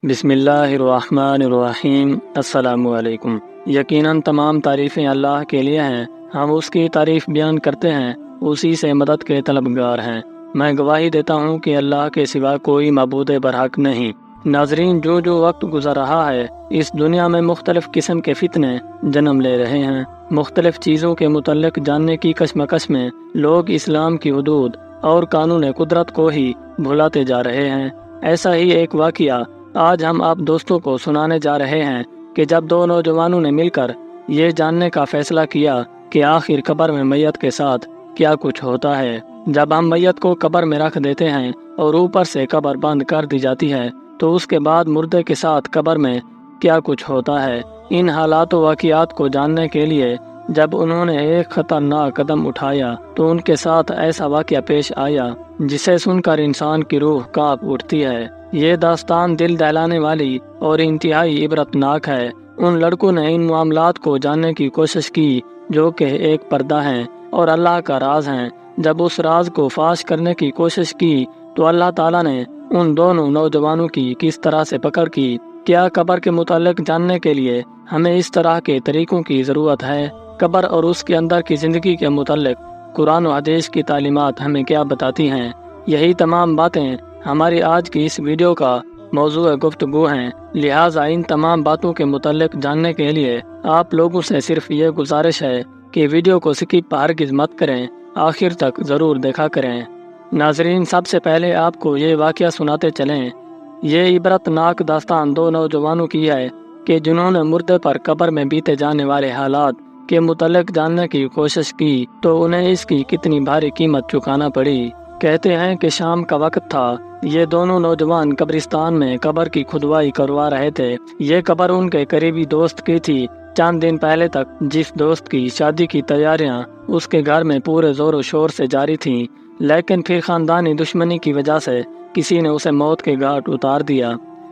بسم اللہ الرحمن الرحیم۔ السلام علیکم۔ یقیناً تمام تعریفیں اللہ کے لیے ہیں، ہم اس کی تعریف بیان کرتے ہیں، اسی سے مدد کے طلبگار ہیں۔ میں گواہی دیتا ہوں کہ اللہ کے سوا کوئی معبود برحق نہیں۔ ناظرین، جو وقت گزر رہا ہے، اس دنیا میں مختلف قسم کے فتنے جنم لے رہے ہیں۔ مختلف چیزوں کے متعلق جاننے کی کشمکش میں لوگ اسلام کی حدود اور قانون قدرت کو ہی بھلاتے جا رہے ہیں۔ ایسا ہی ایک واقعہ آج ہم آپ دوستوں کو سنانے جا رہے ہیں کہ جب دو نوجوانوں نے مل کر یہ جاننے کا فیصلہ کیا کہ آخر قبر میں میت کے ساتھ کیا کچھ ہوتا ہے۔ جب ہم میت کو قبر میں رکھ دیتے ہیں اور اوپر سے قبر بند کر دی جاتی ہے تو اس کے بعد مردے کے ساتھ قبر میں کیا کچھ ہوتا ہے۔ ان حالات و واقعات کو جاننے کے لیے جب انہوں نے ایک خطرناک قدم اٹھایا تو ان کے ساتھ ایسا واقعہ پیش آیا جسے سن کر انسان کی روح کانپ اٹھتی ہے۔ یہ داستان دل دہلانے والی اور انتہائی عبرتناک ہے۔ ان لڑکوں نے ان معاملات کو جاننے کی کوشش کی جو کہ ایک پردہ ہیں اور اللہ کا راز ہیں۔ جب اس راز کو فاش کرنے کی کوشش کی تو اللہ تعالیٰ نے ان دونوں نوجوانوں کی کس طرح سے پکڑ کی۔ کیا قبر کے متعلق جاننے کے لیے ہمیں اس طرح کے طریقوں کی ضرورت ہے؟ قبر اور اس کے اندر کی زندگی کے متعلق قرآن و حدیث کی تعلیمات ہمیں کیا بتاتی ہیں؟ یہی تمام باتیں ہماری آج کی اس ویڈیو کا موضوع گفتگو ہیں، لہٰذا ان تمام باتوں کے متعلق جاننے کے لیے آپ لوگوں سے صرف یہ گزارش ہے کہ ویڈیو کو سکپ ہرگز مت کریں، آخر تک ضرور دیکھا کریں۔ ناظرین، سب سے پہلے آپ کو یہ واقعہ سناتے چلیں۔ یہ عبرتناک داستان دو نوجوانوں کی ہے کہ جنہوں نے مردے پر قبر میں بیتے جانے والے حالات کے متعلق جاننے کی کوشش کی تو انہیں اس کی کتنی بھاری قیمت چکانا پڑی۔ کہتے ہیں کہ شام کا وقت تھا، یہ دونوں نوجوان قبرستان میں قبر کی کھدوائی کروا رہے تھے۔ یہ قبر ان کے قریبی دوست کی تھی۔ چند دن پہلے تک جس دوست کی شادی کی تیاریاں اس کے گھر میں پورے زور و شور سے جاری تھیں، لیکن پھر خاندانی دشمنی کی وجہ سے کسی نے اسے موت کے گھاٹ اتار دیا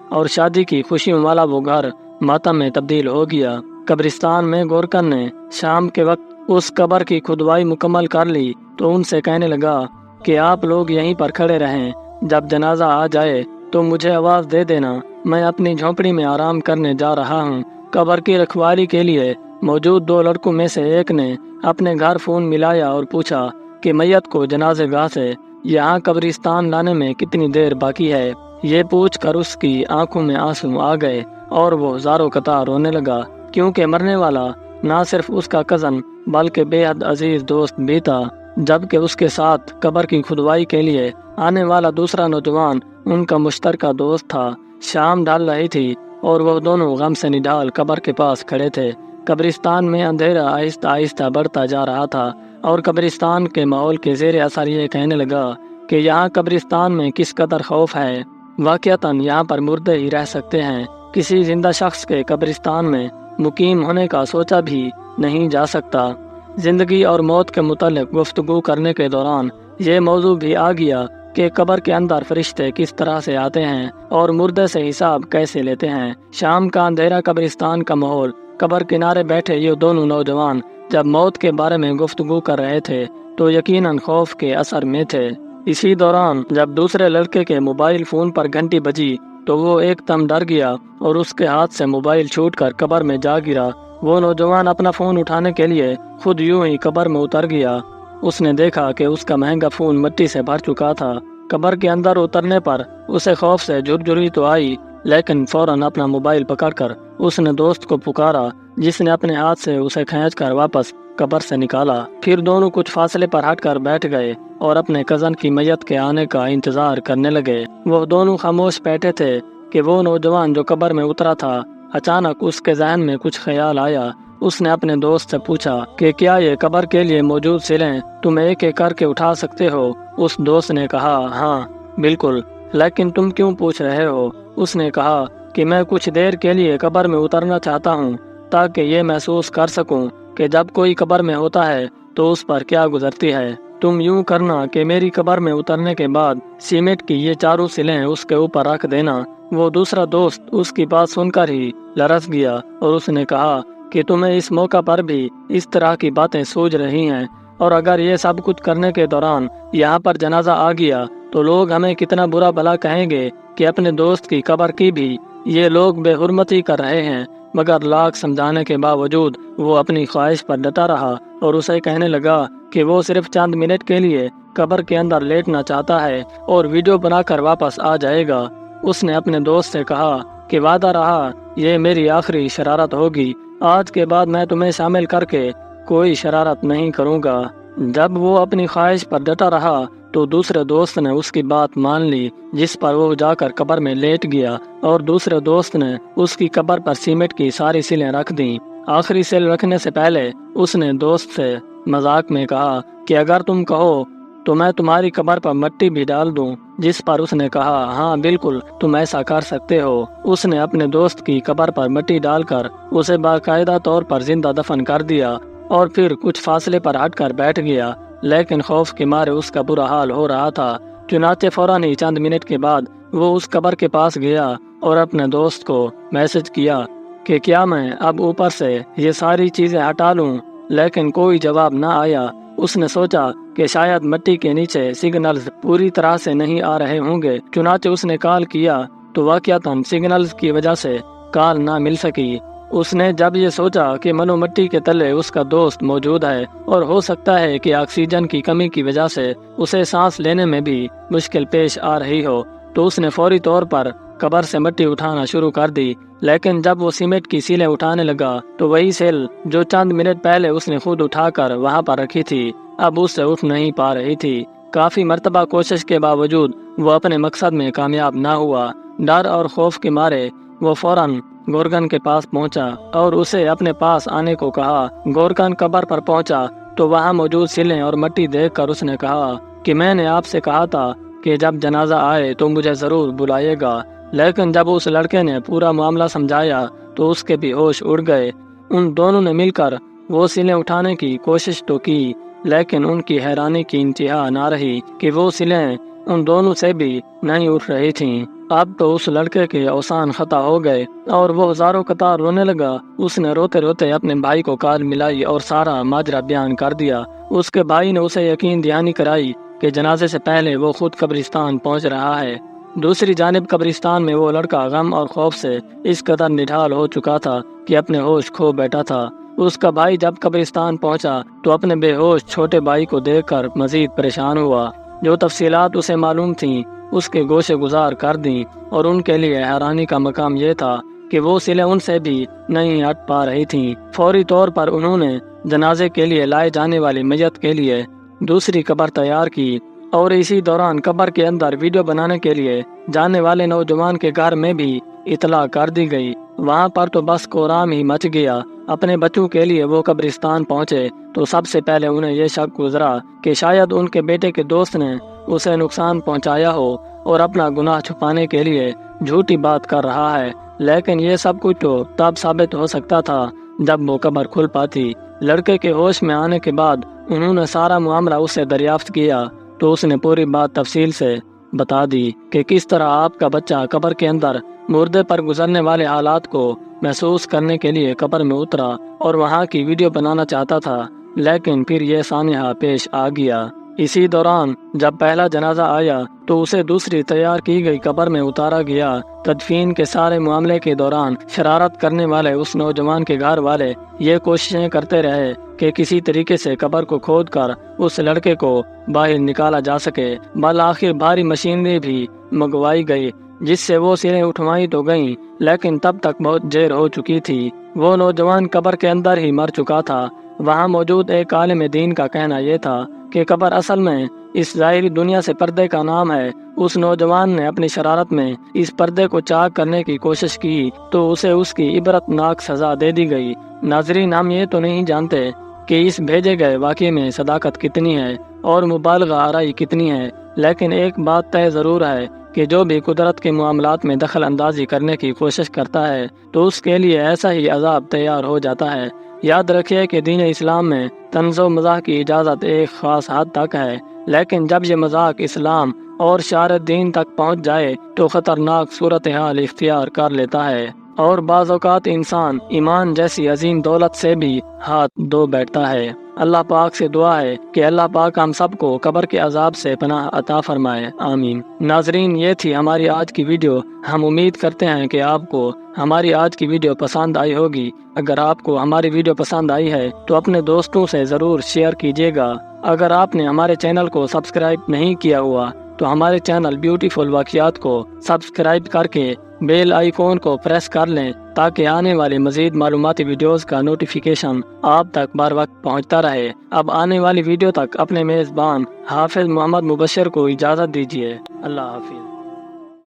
اور شادی کی خوشیوں والا وہ گھر ماتم میں تبدیل ہو گیا۔ قبرستان میں گورکن نے شام کے وقت اس قبر کی کھدوائی مکمل کر لی تو ان سے کہنے لگا کہ آپ لوگ یہیں پر کھڑے رہیں، جب جنازہ آ جائے تو مجھے آواز دے دینا، میں اپنی جھونپڑی میں آرام کرنے جا رہا ہوں۔ قبر کی رکھوالی کے لیے موجود دو لڑکوں میں سے ایک نے اپنے گھر فون ملایا اور پوچھا کہ میت کو جنازے گاہ سے یہاں قبرستان لانے میں کتنی دیر باقی ہے۔ یہ پوچھ کر اس کی آنکھوں میں آنسو آ گئے اور وہ زاروں قطار رونے لگا، کیونکہ مرنے والا نہ صرف اس کا کزن بلکہ بے حد عزیز دوست بھی تھا، جبکہ اس کے ساتھ قبر کی کھدوائی کے لیے آنے والا دوسرا نوجوان ان کا مشترکہ دوست تھا۔ شام ڈھل رہی تھی اور وہ دونوں غم سے نڈال قبر کے پاس کھڑے تھے۔ قبرستان میں اندھیرا آہستہ آہستہ بڑھتا جا رہا تھا اور قبرستان کے ماحول کے زیر اثر یہ کہنے لگا کہ یہاں قبرستان میں کس قدر خوف ہے۔ واقعتاً یہاں پر مردے ہی رہ سکتے ہیں، کسی زندہ شخص کے قبرستان میں مقیم ہونے کا سوچا بھی نہیں جا سکتا۔ زندگی اور موت کے متعلق گفتگو کرنے کے دوران یہ موضوع بھی آ گیا کہ قبر کے اندر فرشتے کس طرح سے آتے ہیں اور مردے سے حساب کیسے لیتے ہیں۔ شام کا اندھیرا قبرستان کا ماحول، قبر کنارے بیٹھے یہ دونوں نوجوان جب موت کے بارے میں گفتگو کر رہے تھے تو یقیناً خوف کے اثر میں تھے۔ اسی دوران جب دوسرے لڑکے کے موبائل فون پر گھنٹی بجی تو وہ ایک دم ڈر گیا اور اس کے ہاتھ سے موبائل چھوٹ کر قبر میں جا گرا۔ وہ نوجوان اپنا فون اٹھانے کے لیے خود یوں ہی قبر میں اتر گیا۔ اس نے دیکھا کہ اس کا مہنگا فون مٹی سے بھر چکا تھا۔ قبر کے اندر اترنے پر اسے خوف سے جھرجھری تو آئی، لیکن فوراً اپنا موبائل پکڑ کر اس نے دوست کو پکارا، جس نے اپنے ہاتھ سے اسے کھینچ کر واپس قبر سے نکالا۔ پھر دونوں کچھ فاصلے پر ہٹ کر بیٹھ گئے اور اپنے کزن کی میت کے آنے کا انتظار کرنے لگے۔ وہ دونوں خاموش بیٹھے تھے کہ وہ نوجوان جو قبر میں اترا تھا، اچانک اس کے ذہن میں کچھ خیال آیا۔ اس نے اپنے دوست سے پوچھا کہ کیا یہ قبر کے لیے موجود سلیں تم ایک ایک کر کے اٹھا سکتے ہو؟ اس دوست نے کہا ہاں بالکل، لیکن تم کیوں پوچھ رہے ہو؟ اس نے کہا کہ میں کچھ دیر کے لیے قبر میں اترنا چاہتا ہوں تاکہ یہ محسوس کر سکوں کہ جب کوئی قبر میں ہوتا ہے تو اس پر کیا گزرتی ہے۔ تم یوں کرنا کہ میری قبر میں اترنے کے بعد سیمنٹ کی یہ چاروں سلیں اس کے اوپر رکھ دینا۔ وہ دوسرا دوست اس کی بات سن کر ہی لرز گیا اور اس نے کہا کہ تمہیں اس موقع پر بھی اس طرح کی باتیں سوچ رہی ہیں، اور اگر یہ سب کچھ کرنے کے دوران یہاں پر جنازہ آ گیا تو لوگ ہمیں کتنا برا بھلا کہیں گے کہ اپنے دوست کی قبر کی بھی یہ لوگ بے حرمتی کر رہے ہیں، مگر لاکھ سمجھانے کے باوجود وہ اپنی خواہش پر ڈٹا رہا اور اسے کہنے لگا کہ وہ صرف چند منٹ کے لیے قبر کے اندر لیٹنا چاہتا ہے اور ویڈیو بنا کر واپس آ جائے گا۔ اس نے اپنے دوست سے کہا کہ وعدہ رہا، یہ میری آخری شرارت ہوگی، آج کے بعد میں تمہیں شامل کر کے کوئی شرارت نہیں کروں گا۔ جب وہ اپنی خواہش پر ڈٹا رہا تو دوسرے دوست نے اس کی بات مان لی، جس پر وہ جا کر قبر میں لیٹ گیا اور دوسرے دوست نے اس کی قبر پر سیمنٹ کی ساری سیلیں رکھ دیں۔ آخری سیل رکھنے سے پہلے اس نے دوست سے مذاق میں کہا کہ اگر تم کہو تو میں تمہاری قبر پر مٹی بھی ڈال دوں، جس پر اس نے کہا ہاں بالکل تم ایسا کر سکتے ہو۔ اس نے اپنے دوست کی قبر پر مٹی ڈال کر اسے باقاعدہ طور پر زندہ دفن کر دیا اور پھر کچھ فاصلے پر ہٹ کر بیٹھ گیا، لیکن خوف کے مارے اس کا برا حال ہو رہا تھا۔ چنانچہ فوراً ہی چند منٹ کے بعد وہ اس قبر کے پاس گیا اور اپنے دوست کو میسج کیا کہ کیا میں اب اوپر سے یہ ساری چیزیں ہٹا لوں، لیکن کوئی جواب نہ آیا۔ اس نے سوچا کہ شاید مٹی کے نیچے سگنلز پوری طرح سے نہیں آ رہے ہوں گے، چنانچہ اس نے کال کیا تو واقعتاً سگنلز کی وجہ سے کال نہ مل سکی۔ اس نے جب یہ سوچا کہ منو مٹی کے تلے اس کا دوست موجود ہے اور ہو سکتا ہے کہ آکسیجن کی کمی کی وجہ سے اسے سانس لینے میں بھی مشکل پیش آ رہی ہو، تو اس نے فوری طور پر قبر سے مٹی اٹھانا شروع کر دی۔ لیکن جب وہ سیمنٹ کی سیلیں اٹھانے لگا تو وہی سیل جو چند منٹ پہلے اس نے خود اٹھا کر وہاں پر رکھی تھی اب اس سے اٹھ نہیں پا رہی تھی۔ کافی مرتبہ کوشش کے باوجود وہ اپنے مقصد میں کامیاب نہ ہوا۔ ڈر اور خوف کے مارے وہ فوراً گورگن کے پاس پہنچا اور اسے اپنے پاس آنے کو کہا۔ گورگن قبر پر پہنچا تو وہاں موجود سیلیں اور مٹی دیکھ کر اس نے کہا کہ میں نے آپ سے کہا تھا کہ جب جنازہ آئے تو مجھے ضرور بلائے گا، لیکن جب اس لڑکے نے پورا معاملہ سمجھایا تو اس کے بھی ہوش اڑ گئے۔ ان دونوں نے مل کر وہ سیلیں اٹھانے کی کوشش تو کی، لیکن ان کی حیرانی کی انتہا نہ رہی کہ وہ سیلیں ان دونوں سے بھی نہیں اٹھ رہی تھیں۔ اب تو اس لڑکے کے اوسان خطا ہو گئے اور وہ ہزاروں قطار رونے لگا۔ اس نے روتے روتے اپنے بھائی کو کال ملائی اور سارا ماجرا بیان کر دیا۔ اس کے بھائی نے اسے یقین دہانی کرائی کہ جنازے سے پہلے وہ خود قبرستان پہنچ رہا ہے۔ دوسری جانب قبرستان میں وہ لڑکا غم اور خوف سے اس قدر نڈھال ہو چکا تھا کہ اپنے ہوش کھو بیٹھا تھا۔ اس کا بھائی جب قبرستان پہنچا تو اپنے بے ہوش چھوٹے بھائی کو دیکھ کر مزید پریشان ہوا۔ جو تفصیلات اسے معلوم تھیں اس کے گوشے گزار کر دیں، اور ان کے لیے حیرانی کا مقام یہ تھا کہ وہ سیلیں ان سے بھی نہیں ہٹ پا رہی تھیں۔ فوری طور پر انہوں نے جنازے کے لیے لائے جانے والی میت کے لیے دوسری قبر تیار کی، اور اسی دوران قبر کے اندر ویڈیو بنانے کے لیے جانے والے نوجوان کے گھر میں بھی اطلاع کر دی گئی۔ وہاں پر تو بس کورام ہی مچ گیا۔ اپنے بچوں کے لیے وہ قبرستان پہنچے تو سب سے پہلے انہیں یہ شک گزرا کہ شاید ان کے بیٹے کے دوست نے اسے نقصان پہنچایا ہو اور اپنا گناہ چھپانے کے لیے جھوٹی بات کر رہا ہے، لیکن یہ سب کچھ تو تب ثابت ہو سکتا تھا جب وہ قبر کھل پاتی۔ لڑکے کے ہوش میں آنے کے بعد انہوں نے سارا معاملہ اس سے دریافت کیا تو اس نے پوری بات تفصیل سے بتا دی کہ کس طرح آپ کا بچہ قبر کے اندر مردے پر گزرنے والے حالات کو محسوس کرنے کے لیے قبر میں اترا اور وہاں کی ویڈیو بنانا چاہتا تھا، لیکن پھر یہ سانحہ پیش آ گیا۔ اسی دوران جب پہلا جنازہ آیا تو اسے دوسری تیار کی گئی قبر میں اتارا گیا۔ تدفین کے سارے معاملے کے دوران شرارت کرنے والے اس نوجوان کے گھر والے یہ کوششیں کرتے رہے کہ کسی طریقے سے قبر کو کھود کر اس لڑکے کو باہر نکالا جا سکے۔ بالآخر بھاری مشینری بھی منگوائی گئی جس سے وہ سیلیں اٹھوائی تو گئیں، لیکن تب تک بہت دیر ہو چکی تھی۔ وہ نوجوان قبر کے اندر ہی مر چکا تھا۔ وہاں موجود ایک عالم دین کا کہنا یہ تھا کہ قبر اصل میں اس ظاہری دنیا سے پردے کا نام ہے۔ اس نوجوان نے اپنی شرارت میں اس پردے کو چاک کرنے کی کوشش کی تو اسے اس کی عبرت ناک سزا دے دی گئی۔ ناظرین، ہم یہ تو نہیں جانتے کہ اس بھیجے گئے واقعے میں صداقت کتنی ہے اور مبالغہ آرائی کتنی ہے، لیکن ایک بات طے ضرور ہے کہ جو بھی قدرت کے معاملات میں دخل اندازی کرنے کی کوشش کرتا ہے تو اس کے لیے ایسا ہی عذاب تیار ہو جاتا ہے۔ یاد رکھیے کہ دین اسلام میں طنز و مزاح کی اجازت ایک خاص حد تک ہے، لیکن جب یہ مذاق اسلام اور شعار دین تک پہنچ جائے تو خطرناک صورتحال اختیار کر لیتا ہے، اور بعض اوقات انسان ایمان جیسی عظیم دولت سے بھی ہاتھ دھو بیٹھتا ہے۔ اللہ پاک سے دعا ہے کہ اللہ پاک ہم سب کو قبر کے عذاب سے پناہ عطا فرمائے، آمین۔ ناظرین، یہ تھی ہماری آج کی ویڈیو۔ ہم امید کرتے ہیں کہ آپ کو ہماری آج کی ویڈیو پسند آئی ہوگی۔ اگر آپ کو ہماری ویڈیو پسند آئی ہے تو اپنے دوستوں سے ضرور شیئر کیجیے گا۔ اگر آپ نے ہمارے چینل کو سبسکرائب نہیں کیا ہوا تو ہمارے چینل بیوٹیفل واقعات کو سبسکرائب کر کے بیل آئیکن کو پریس کر لیں تاکہ آنے والی مزید معلوماتی ویڈیوز کا نوٹیفیکیشن آپ تک بر وقت پہنچتا رہے۔ اب آنے والی ویڈیو تک اپنے میزبان حافظ محمد مبشر کو اجازت دیجیے۔ اللہ حافظ۔